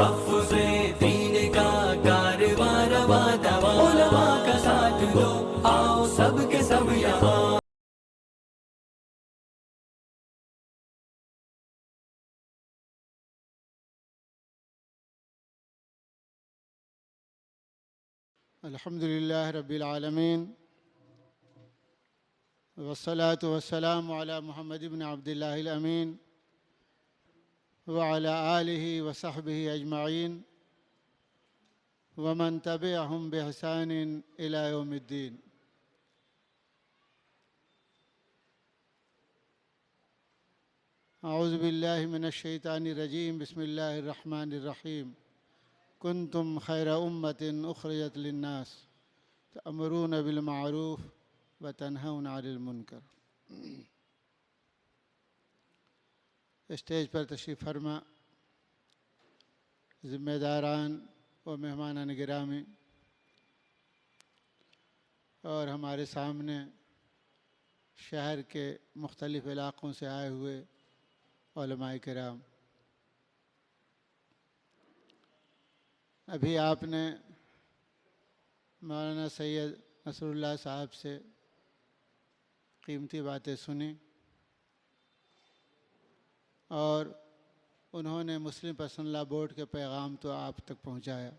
तहफ़्फ़ुज़े दीन का कारवां रवां दवां, उलमा का साथ दो आओ सब के सब यहाँ। अल्हम्दुलिल्लाह रब्बिल आलमीन वस्सलातु वस्सलामु अला मुहम्मद इब्न अब्दिल्लाहिल अमीन व अला आलिहि व सहबिहि अजमाइन व मन तबिअहुम बिहसानिन इला यौमिद्दीन। अऊज़ु बिल्लाहि मिनश शैतानिर रजीम, बिस्मिल्लाहिर रहमानिर रहीम। कुन्तुम खैरा उम्मतिन उखरिजत लिन्नास तअमुरून बिल मारूफ व तनहौना अनिल मुनकर। स्टेज पर तशरीफ़ फरमा ज़िम्मेदारान व मेहमानान गिरामी और हमारे सामने शहर के मुख्तलिफ़ इलाक़ों से आए हुए उलमाए किराम, अभी आपने मौलाना सैयद नसरुल्लाह साहब से कीमती बातें सुनी और उन्होंने मुस्लिम पर्सनल लॉ बोर्ड के पैगाम तो आप तक पहुंचाया।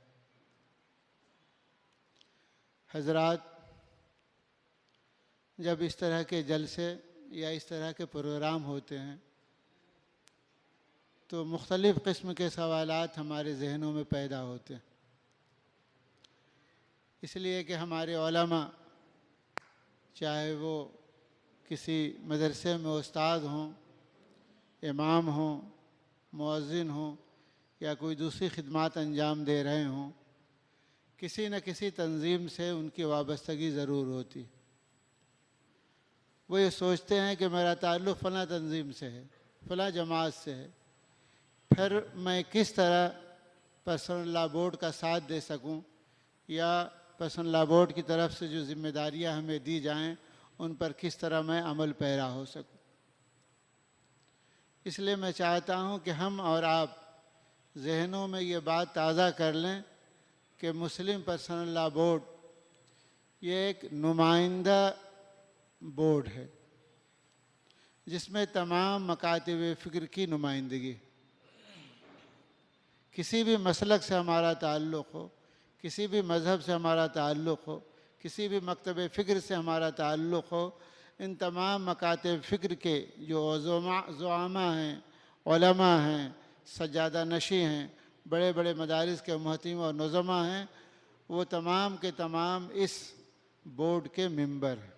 हज़रात, जब इस तरह के जलसे या इस तरह के प्रोग्राम होते हैं तो मुख्तलिफ़ किस्म के सवालात हमारे ज़हनों में पैदा होते हैं, इसलिए कि हमारे उलमा चाहे वो किसी मदरसे में उस्ताद हों, इमाम हों, मुअज़्ज़िन हों या कोई दूसरी खिदमत अंजाम दे रहे हों, किसी न किसी तंज़ीम से उनकी वाबस्तगी ज़रूर होती। वो ये सोचते हैं कि मेरा ताल्लुक़ फ़लाँ तंज़ीम से है, फ़लाँ जमात से है, फिर मैं किस तरह पर्सनल लॉ बोर्ड का साथ दे सकूं या पर्सनल लॉ बोर्ड की तरफ से जो ज़िम्मेदारियां हमें दी जाएं उन पर किस तरह मैं अमल पैरा हो सकूं। इसलिए मैं चाहता हूं कि हम और आप ज़हनों में ये बात ताज़ा कर लें कि मुस्लिम पर्सनल लॉ बोर्ड ये एक नुमाइंदा बोर्ड है जिसमें तमाम मकातिब फ़िक्र की नुमाइंदगी। किसी भी मसलक से हमारा ताल्लुक़ हो, किसी भी मज़हब से हमारा ताल्लुक़ हो, किसी भी मकतब फ़िक्र से हमारा ताल्लुक़ हो, इन तमाम मकातिब फ़िक्र के जो ज़ुआमा हैं, उलमा हैं, सज्जादा नशी हैं, बड़े बड़े मदारिस के मुहत्तिम और नुज़मा हैं, वो तमाम के तमाम इस बोर्ड के मेंबर हैं।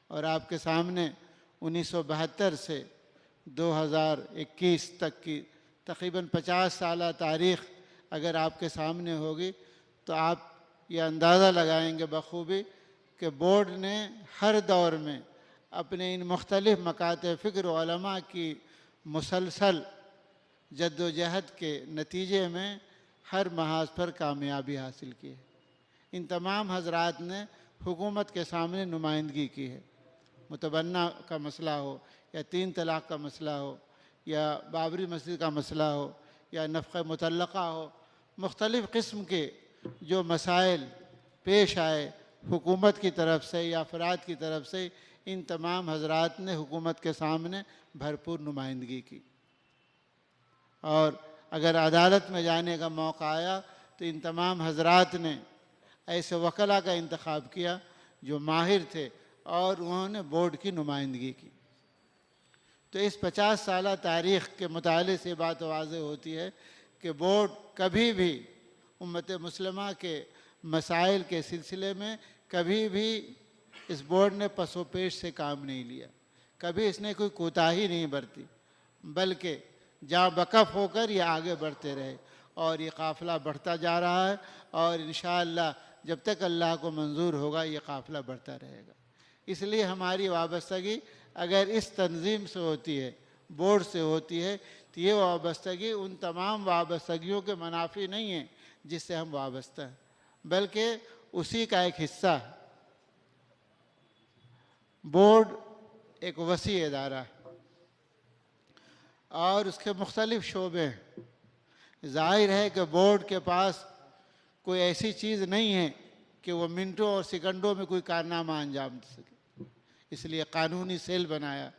और आपके सामने 1972 से 2021 तक की तकरीबन 50 साल तारीख़ अगर आपके सामने होगी तो आप ये अंदाज़ा लगाएंगे बखूबी कि बोर्ड ने हर दौर में अपने इन मुख्तलिफ़ मकातिब फ़िक्र उलमा की मुसलसल जद्दोजहद के नतीजे में हर महाज पर कामयाबी हासिल की है। इन तमाम हज़रात ने हुकूमत के सामने नुमाइंदगी की है। मुतबन्ना का मसला हो या 3 तलाक़ का मसला हो या बाबरी मस्जिद का मसला हो या नफ़क़ मुतल्लक़ा हो, मुख्तलिफ़ किस्म के जो मसाइल पेश आए हुकूमत की तरफ से या अफराद की तरफ से, इन तमाम हज़रात ने हुकूमत के सामने भरपूर नुमाइंदगी की। और अगर अदालत में जाने का मौका आया तो इन तमाम हज़रात ने ऐसे वकला का इंतखाब किया जो माहिर थे और उन्होंने बोर्ड की नुमाइंदगी की। तो इस 50 साल तारीख़ के मुताले से बात वाज़ेह होती है कि बोर्ड कभी भी उम्मत मुस्लिमा के मसाइल के सिलसिले में कभी भी इस बोर्ड ने पसोपेश से काम नहीं लिया, कभी इसने कोई कोताही नहीं बरती, बल्कि जा बकफ़ होकर ये आगे बढ़ते रहे और ये काफ़िला बढ़ता जा रहा है और इंशाअल्लाह जब तक अल्लाह को मंजूर होगा ये काफ़िला बढ़ता रहेगा। इसलिए हमारी वाबस्तगी अगर इस तंज़ीम से होती है, बोर्ड से होती है, तो ये वाबस्तगी उन तमाम वाबस्तगियों के मुनाफी नहीं है जिससे हम वाबस्ता हैं, बल्कि उसी का एक हिस्सा है। बोर्ड एक वसी इदारा है और उसके मुख्तलिफ़ शोबे हैं, जाहिर है कि बोर्ड के पास कोई ऐसी चीज़ नहीं है कि वो मिनटों और सेकंडों में कोई कारनामा अंजाम दे सके, इसलिए कानूनी सेल बनाया।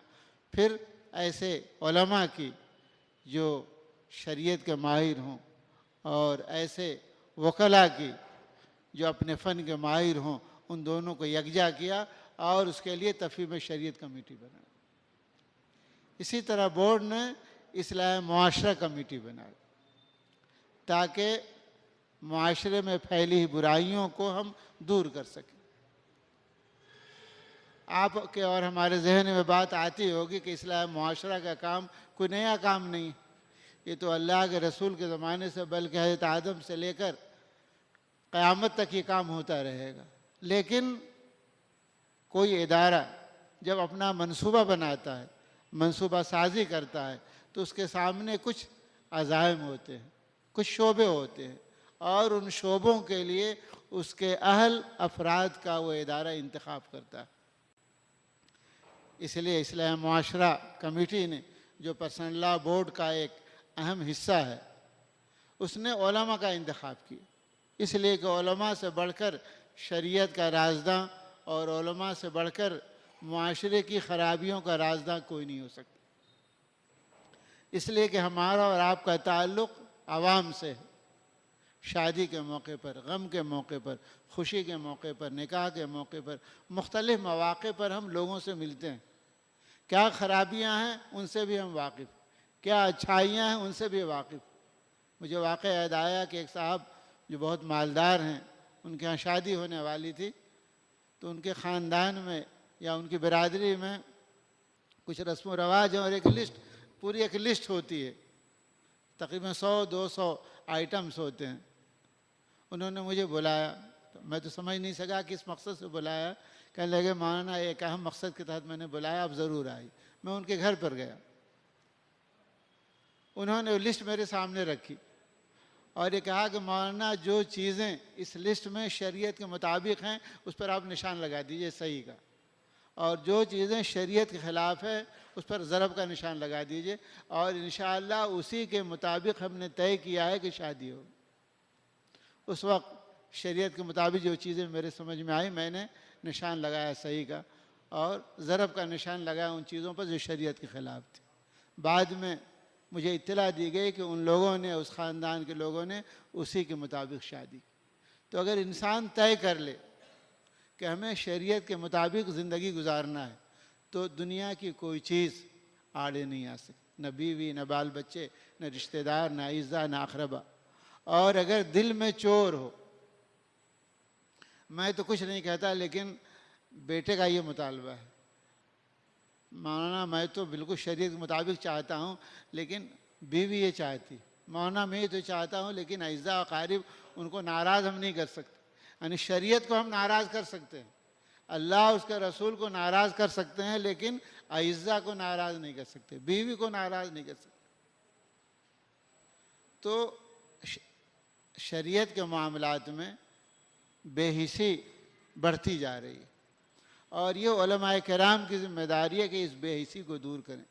फिर ऐसे उलमा की जो शरीयत के माहिर हों और ऐसे वकला की जो अपने फ़न के माहिर हों, उन दोनों को यकजा किया और उसके लिए तफ़हीम शरीयत कमेटी बनाई। इसी तरह बोर्ड ने इस्लाह मुआशरा कमेटी बनाई ताकि मुआशरे में फैली बुराइयों को हम दूर कर सकें। आपके और हमारे जहन में बात आती होगी कि इस्लाह मुआशरा का काम कोई नया काम नहीं, ये तो अल्लाह के रसूल के ज़माने से बल्कि हज़रत आदम से लेकर क़यामत तक ये काम होता रहेगा। लेकिन कोई इदारा जब अपना मंसूबा बनाता है, मंसूबा साजी करता है, तो उसके सामने कुछ अज़ाइम होते हैं, कुछ शोबे होते हैं और उन शोबों के लिए उसके अहल अफराद का वो इदारा इंतखाब करता है। इसलिए इस्लाह मुआशरा कमेटी ने जो पर्सनल लॉ बोर्ड का एक अहम हिस्सा है, उसने उलमा का इंतखाब किया, इसलिए कि उलमा से बढ़कर शरीयत का राजदां और उलमा से बढ़कर मुआशरे की ख़राबियों का राजदां कोई नहीं हो सकता। इसलिए कि हमारा और आपका ताल्लुक़ आवाम से है। शादी के मौके पर, गम के मौके पर, खुशी के मौके पर, निकाह के मौके पर, मुख्तलिफ़ मौक़े पर हम लोगों से मिलते हैं। क्या ख़राबियाँ हैं उनसे भी हम वाकिफ़, क्या अच्छाइयाँ हैं उनसे भी वाकिफ़। मुझे वाक़या याद आया कि एक साहब जो बहुत मालदार हैं, उनके यहाँ शादी होने वाली थी, तो उनके ख़ानदान में या उनकी बिरादरी में कुछ रस्म व रवाज हैं और एक लिस्ट, पूरी एक लिस्ट होती है, तकरीबन 100-200 आइटम्स होते हैं। उन्होंने मुझे बुलाया, तो मैं तो समझ नहीं सका किस मकसद से बुलाया। कहने लगे मौलाना एक अहम मकसद के तहत मैंने बुलाया, आप ज़रूर आई। मैं उनके घर पर गया, उन्होंने वो लिस्ट मेरे सामने रखी और ये कहा कि मौलाना जो चीज़ें इस लिस्ट में शरीयत के मुताबिक हैं उस पर आप निशान लगा दीजिए सही का, और जो चीज़ें शरीयत के ख़िलाफ़ है उस पर ज़रब का निशान लगा दीजिए, और इंशाअल्लाह उसी के मुताबिक हमने तय किया है कि शादी हो। उस वक्त शरीयत के मुताबिक जो चीज़ें मेरे समझ में आई, मैंने निशान लगाया सही का और ज़रब का निशान लगाया उन चीज़ों पर जो शरीयत के ख़िलाफ़ थी। बाद में मुझे इत्तला दी गई कि उन लोगों ने, उस ख़ानदान के लोगों ने उसी के मुताबिक शादी की। तो अगर इंसान तय कर ले कि हमें शरीयत के मुताबिक ज़िंदगी गुजारना है, तो दुनिया की कोई चीज़ आड़े नहीं आ सकती, न बीवी, न बाल बच्चे, न रिश्तेदार, न इज़्ज़ा, न अक़रबा। और अगर दिल में चोर हो, मैं तो कुछ नहीं कहता, लेकिन बेटे का ये मुतालबा है, मौलाना मैं तो बिल्कुल शरीयत के मुताबिक चाहता हूँ, लेकिन बीवी ये चाहती, मौलाना मैं तो चाहता हूँ, लेकिन अइज़्ज़ा और क़ारिब उनको नाराज़ हम नहीं कर सकते। यानी शरीयत को हम नाराज़ कर सकते हैं, अल्लाह उसके रसूल को नाराज़ कर सकते हैं, लेकिन अइज़्ज़ा को नाराज़ नहीं कर सकते, बीवी को नाराज़ नहीं कर सकते। तो शरीयत के मामलात में बेहिसी बढ़ती जा रही है और ये उलमाए किराम की ज़िम्मेदारी है कि इस बेहिसी को दूर करें।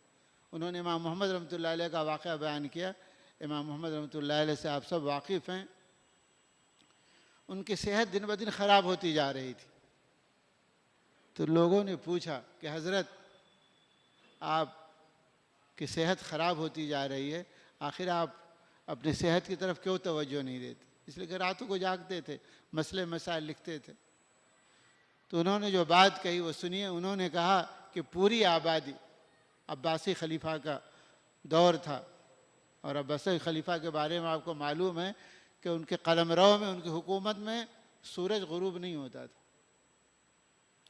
उन्होंने इमाम मोहम्मद रहमतुल्लाह अलैह का वाक़या बयान किया। इमाम मोहम्मद रहमतुल्लाह अलैह से आप सब वाकिफ़ हैं। उनकी सेहत दिन ब दिन ख़राब होती जा रही थी, तो लोगों ने पूछा कि हज़रत आपकी सेहत ख़राब होती जा रही है, आखिर आप अपनी सेहत की तरफ क्यों तवज्जो नहीं देते? इसलिए कि रातों को जागते थे, मसले मसाइल लिखते थे। तो उन्होंने जो बात कही वो सुनिए। उन्होंने कहा कि पूरी आबादी, अब्बासी खलीफा का दौर था और अब्बासी खलीफा के बारे में आपको मालूम है कि उनके कलमरों में, उनकी हुकूमत में सूरज गुरूब नहीं होता था,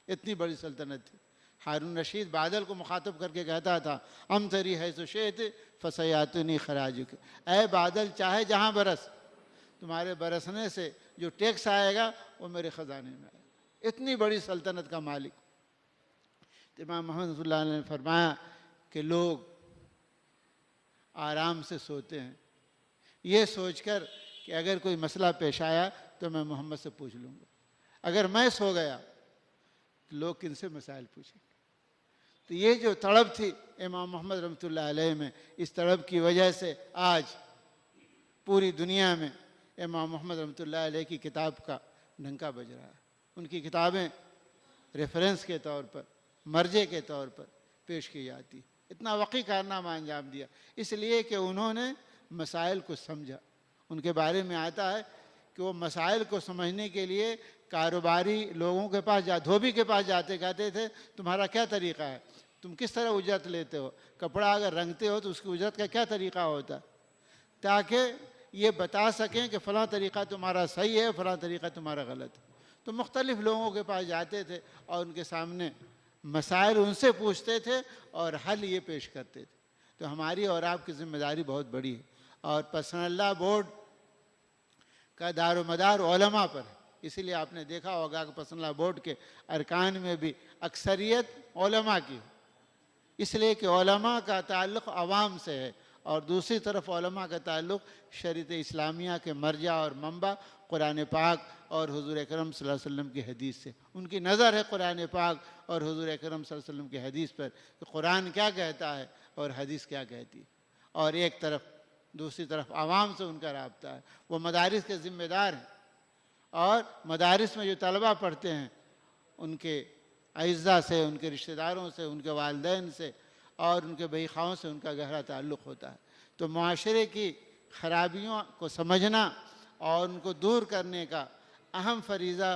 इतनी बड़ी सल्तनत थी। हारून रशीद बादल को मुखातब करके कहता था, अमतरी है सुशेत फसयातुनी खराजुक, ऐ बादल चाहे जहाँ बरस, तुम्हारे बरसने से जो टैक्स आएगा वो मेरे ख़जाने में आएगा। इतनी बड़ी सल्तनत का मालिक। तो इमाम मोहम्मद रसूलुल्लाह ने फरमाया कि लोग आराम से सोते हैं ये सोचकर कि अगर कोई मसला पेश आया तो मैं मोहम्मद से पूछ लूँगा, अगर मैं सो गया तो लोग किन से मसाइल पूछेंगे। तो ये जो तड़प थी इमाम मोहम्मद रहमतुल्लाह अलैह में, इस तड़प की वजह से आज पूरी दुनिया में इमाम मोहम्मद रहमतुल्लाह अलैह की किताब का डंका बज रहा है। उनकी किताबें रेफरेंस के तौर पर, मर्जे के तौर पर पेश की जाती। इतना वक़ी कारनामा अंजाम दिया इसलिए कि उन्होंने मसाइल को समझा। उनके बारे में आता है कि वो मसाइल को समझने के लिए कारोबारी लोगों के पास धोबी के पास जाते, कहते थे तुम्हारा क्या तरीक़ा है, तुम किस तरह उजरत लेते हो, कपड़ा अगर रंगते हो तो उसकी उजरत का क्या तरीक़ा होता, ताकि ये बता सकें कि फ़लाँ तरीक़ा तुम्हारा सही है, फ़लाँ तरीक़ा तुम्हारा गलत है। तो मुख्तलिफ़ लोगों के पास जाते थे और उनके सामने मसाइल उनसे पूछते थे और हल ये पेश करते थे। तो हमारी और आपकी ज़िम्मेदारी बहुत बड़ी है और पर्सनल लॉ बोर्ड का दारोमदार उलमा पर है। इसीलिए आपने देखा होगा कि पर्सनल लॉ बोर्ड के अरकान में भी अक्सरियत उलमा की है, इसलिए कि उलमा का ताल्लुक़ अवाम से है और दूसरी तरफ उलमा का ताल्लुक़ शरीयत इस्लामिया के मर्जा और मंबा कुरान पाक और हुज़ूर अकरम सल्लल्लाहु अलैहि वसल्लम की हदीस से। उनकी नज़र है कुरान पाक और हुज़ूर अकरम सल्लल्लाहु अलैहि वसल्लम की हदीस पर कि कुरान क्या कहता है और हदीस क्या कहती है, और एक तरफ दूसरी तरफ आवाम से उनका राब्ता है। वो मदारिस के ज़िम्मेदार हैं और मदारिस में जो तलबा पढ़ते हैं उनके अइज़्ज़ा से, उनके रिश्तेदारों से, उनके वालिदैन से और उनके बहीखाओं से उनका गहरा ताल्लुक़ होता है। तो मुआशरे की ख़राबियों को समझना और उनको दूर करने का अहम फ़रीज़ा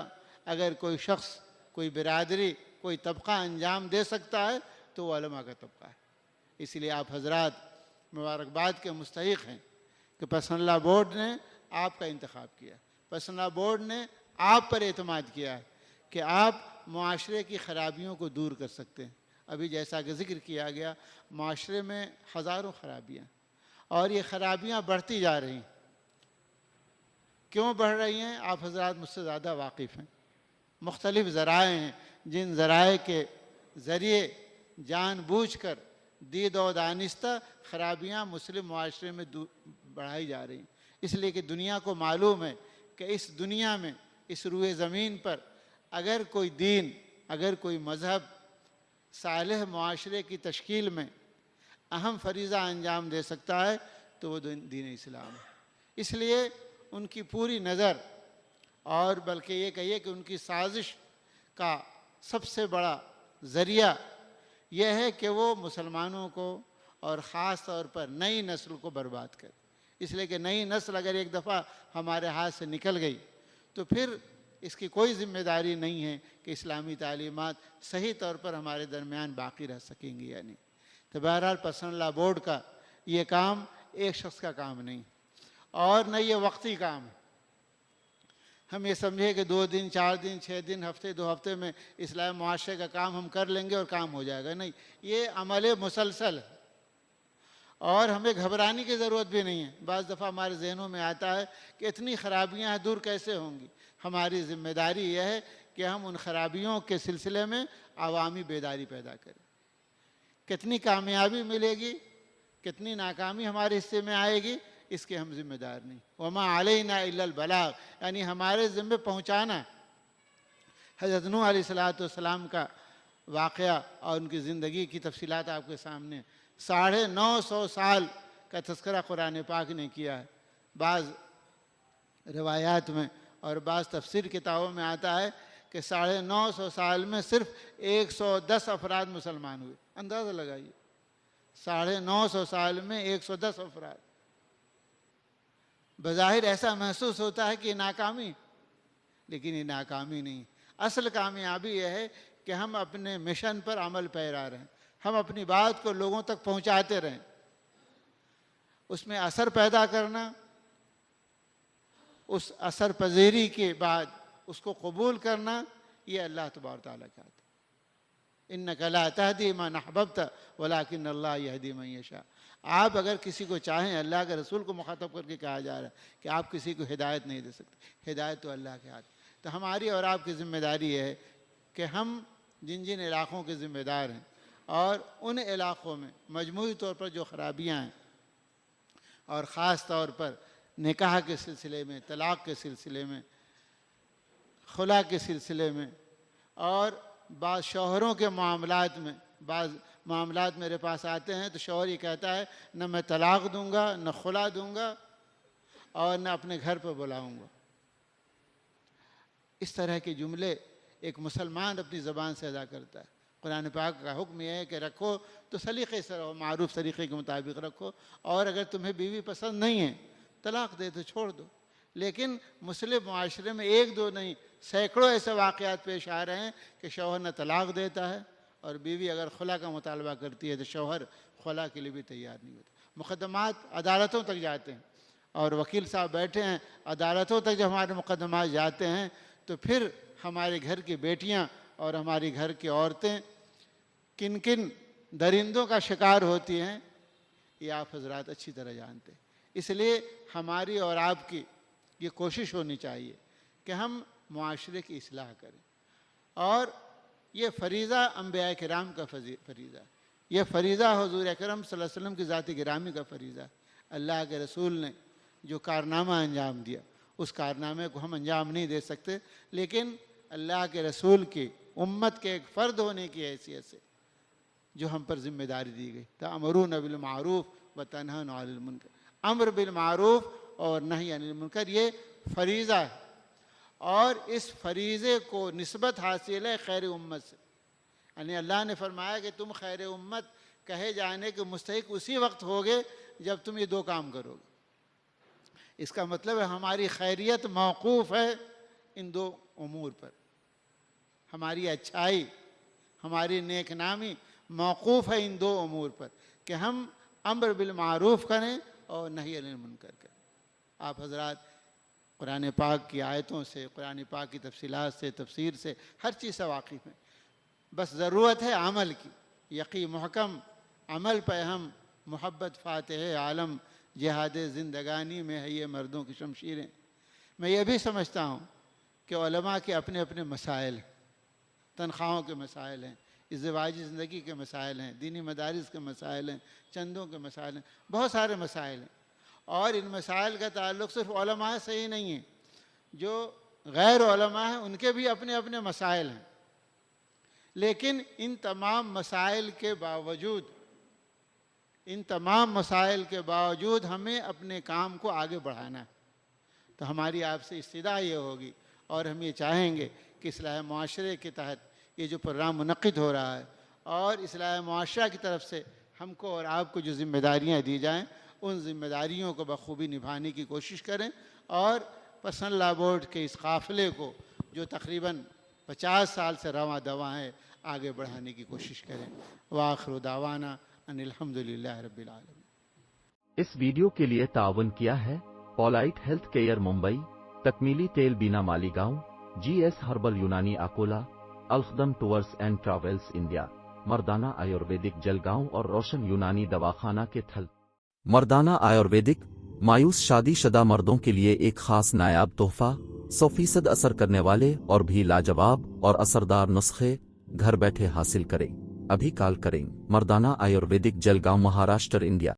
अगर कोई शख्स, कोई बिरादरी, कोई तबक़ा अंजाम दे सकता है तो वो उलमा का तबक़ा है। इसलिए आप हज़रात मुबारकबाद के मुस्तहिक़ हैं कि पर्सनल लॉ बोर्ड ने आपका इंतख़ाब किया, पर्सनल लॉ बोर्ड ने आप पर एतमाद किया है कि आप मुआशरे की ख़राबियों को दूर कर सकते हैं। अभी जैसा कि ज़िक्र किया गया, मुआशरे में हज़ारों ख़राबियाँ और ये ख़राबियाँ बढ़ती जा रही हैं। क्यों बढ़ रही हैं आप हज़रात मुझसे ज़्यादा वाकिफ़ हैं। मुख्तलिफ़ ज़राए हैं जिन ज़राए के ज़रिए जानबूझकर दीद और दानिस्ता ख़राबियाँ मुस्लिम मुआशरे में बढ़ाई जा रही हैं। इसलिए कि दुनिया को मालूम है कि इस दुनिया में, इस रूए ज़मीन पर अगर कोई दीन, अगर कोई मज़हब सालेह मुआशरे की तश्कील में अहम फ़रीज़ा अंजाम दे सकता है तो वो दीन इस्लाम है। इसलिए उनकी पूरी नज़र और बल्कि ये कहिए कि उनकी साजिश का सबसे बड़ा ज़रिया यह है कि वो मुसलमानों को और ख़ास तौर पर नई नस्ल को बर्बाद करे। इसलिए कि नई नस्ल अगर एक दफ़ा हमारे हाथ से निकल गई तो फिर इसकी कोई ज़िम्मेदारी नहीं है कि इस्लामी तालीमात सही तौर पर हमारे दरमियान बाक़ी रह सकेंगी या नहीं। तो बहरहाल पर्सनल लॉ बोर्ड का ये काम एक शख्स का काम नहीं और न ये वक्ती काम है। हम ये समझे कि 2 दिन, 4 दिन, 6 दिन, हफ्ते, 2 हफ्ते में इस्लामी मुआशरे का काम हम कर लेंगे और काम हो जाएगा, नहीं, ये अमल मुसलसल है और हमें घबराने की ज़रूरत भी नहीं है। बाज़ दफ़ा हमारे जहनों में आता है कि इतनी ख़राबियाँ दूर कैसे होंगी। हमारी ज़िम्मेदारी यह है कि हम उन ख़राबियों के सिलसिले में अवामी बेदारी पैदा करें। कितनी कामयाबी मिलेगी, कितनी नाकामी हमारे हिस्से में आएगी, इसके हम ज़िम्मेदार नहीं। वमा अलैना इल्लल बलाग, यानी हमारे ज़िम्मे पहुँचाना। हज़रत नूह अलैहिस्सलाम का वाक़या और उनकी ज़िंदगी की तफसीलात आपके सामने। 950 साल का तज़किरा कुरान पाक ने किया है। बाज़ रिवायात में और बाज़ तफसीर किताबों में आता है कि 950 साल में सिर्फ 110 अफराद मुसलमान हुए। अंदाज़ा लगाइए, 950 साल में 110 अफराद। बज़ाहिर ऐसा महसूस होता है कि ये नाकामी, लेकिन ये नाकामी नहीं। असल कामयाबी यह है कि हम अपने मिशन पर अमल पैरा रहें, हम अपनी बात को लोगों तक पहुंचाते रहें, उसमें असर पैदा करना, उस असर पजीरी के बाद उसको कबूल करना, ये अल्लाह तबारक तआला का है। इन्नका ला तहदी मन अहबब्ता वलाकिन अल्लाह यहदी मन यशा। आप अगर किसी को चाहें, अल्लाह के रसूल को मुखातब करके कहा जा रहा है कि आप किसी को हिदायत नहीं दे सकते, हिदायत तो अल्लाह के हाथ। तो हमारी और आपकी ज़िम्मेदारी है कि हम जिन जिन इलाक़ों के ज़िम्मेदार हैं और उन इलाक़ों में मजमूई तौर पर जो ख़राबियाँ हैं और ख़ास तौर पर निकाह के सिलसिले में, तलाक़ के सिलसिले में, खुला के सिलसिले में और बाज़ शौहरों के मामलात में, बाज़ मामलात मेरे पास आते हैं तो शौहर ये कहता है न मैं तलाक़ दूँगा न खुला दूँगा और न अपने घर पर बुलाऊंगा। इस तरह के जुमले एक मुसलमान अपनी ज़बान से अदा करता है। कुरान पाक का हुक्म यह है कि रखो तो सलीक़े से रहो, मारूफ तरीक़े के मुताबिक रखो, और अगर तुम्हें बीवी पसंद नहीं है तलाक़ दे दो, छोड़ दो। लेकिन मुस्लिम माशरे में एक दो नहीं, सैकड़ों ऐसे वाक़यात पेश आ रहे हैं कि शौहर न तलाक़ देता है और बीवी अगर खुला का मुतालबा करती है तो शौहर खुला के लिए भी तैयार नहीं होता। मुक़दमात अदालतों तक जाते हैं और वकील साहब बैठे हैं, अदालतों तक जब हमारे मुक़दमात जाते हैं तो फिर हमारे घर की बेटियां और हमारी घर की औरतें किन किन दरिंदों का शिकार होती हैं, ये आप हजरात अच्छी तरह जानते हैं। इसलिए हमारी और आपकी ये कोशिश होनी चाहिए कि हम मुआशरे की इस्लाह करें। और ये फ़रीज़ा अम्बिया किराम का फ़रीज़ा, ये फ़रीज़ा हुज़ूर अकरम सल्लल्लाहु अलैहि वसल्लम की ज़ात गिरामी का फ़रीज़ा। अल्लाह के रसूल ने जो कारनामा अंजाम दिया उस कारनामे को हम अंजाम नहीं दे सकते, लेकिन अल्लाह के रसूल की उम्मत के एक फ़र्द होने की हैसियत से जो हम पर ज़िम्मेदारी दी गई, तअमुरूना बिल मारूफ़ व तनहौना अनिल मुनकर, अम्र बिल मारूफ़ और नही अनिल मुनकर, ये फ़रीज़ा है। और इस फ़रीज़े को निस्बत हासिल है खैर उम्मत से, यानी अल्लाह ने फरमाया कि तुम खैर उम्मत कहे जाने के मुस्तहिक उसी वक्त होगे जब तुम ये दो काम करोगे। इसका मतलब है हमारी खैरियत मौकूफ़ है इन दो उमूर पर, हमारी अच्छाई, हमारी नेकनामी मौकूफ़ है इन दो उमूर पर कि हम अम्र बिल मारूफ़ करें और नही अनिल मुनकर करें। आप हज़रात कुरान पाक की आयतों से, कुरान पाक की तफसीलात से, तफसीर से, हर चीज़ से वाकिफ़ हैं। बस ज़रूरत है अमल की, यक़ी महकम अमल पे हम मोहब्बत फ़ातिह आलम जिहाद ज़िंदगानी में है ये मर्दों की शमशीरें। मैं ये भी समझता हूँ कि उलमा के अपने अपने मसाइल हैं, तनख्वाहों के मसाइल हैं, इज़्दिवाजी ज़िंदगी के मसाइल हैं, दीनी मदारिस के मसाइल हैं, चंदों के मसाइल हैं, बहुत सारे मसाइल हैं। और इन मसाइल का ताल्लुक़ सिर्फ उलमा से ही नहीं है, जो गैर उलमा हैं उनके भी अपने अपने मसाइल हैं। लेकिन इन तमाम मसाइल के बावजूद, इन तमाम मसाइल के बावजूद हमें अपने काम को आगे बढ़ाना है। तो हमारी आपसे इस्तिदा ये होगी और हम ये चाहेंगे कि इस्लाह मुआशरे के तहत ये जो प्रोग्राम मुनक़्क़िद हो रहा है और इस्लाह मुआशरा की तरफ से हमको और आपको जो ज़िम्मेदारियाँ दी जाएँ उन ज़िम्मेदारियों को बखूबी निभाने की कोशिश करें और पर्सनल लॉ बोर्ड के इस काफ़िले को जो तकरीबन 50 साल से रवां दवा है आगे बढ़ाने की कोशिश करें। वाखिर दावाना अनिल हम्दुलिल्लाहि रब्बिल आलमीन। इस वीडियो के लिए ताउन किया है पोलाइट हेल्थ केयर मुंबई, तकमीली तेल बीना Malegaon, GS herbal Unani Akola, Alkhadam tours and travels India, Mardana Ayurvedic Jalgaon और रोशन यूनानी दवाखाना के थल। मर्दाना आयुर्वेदिक मायूस शादीशुदा मर्दों के लिए एक खास नायाब तोहफा, 100% असर करने वाले और भी लाजवाब और असरदार नुस्खे घर बैठे हासिल करें। अभी कॉल करें। मर्दाना आयुर्वेदिक जलगांव, महाराष्ट्र, इंडिया।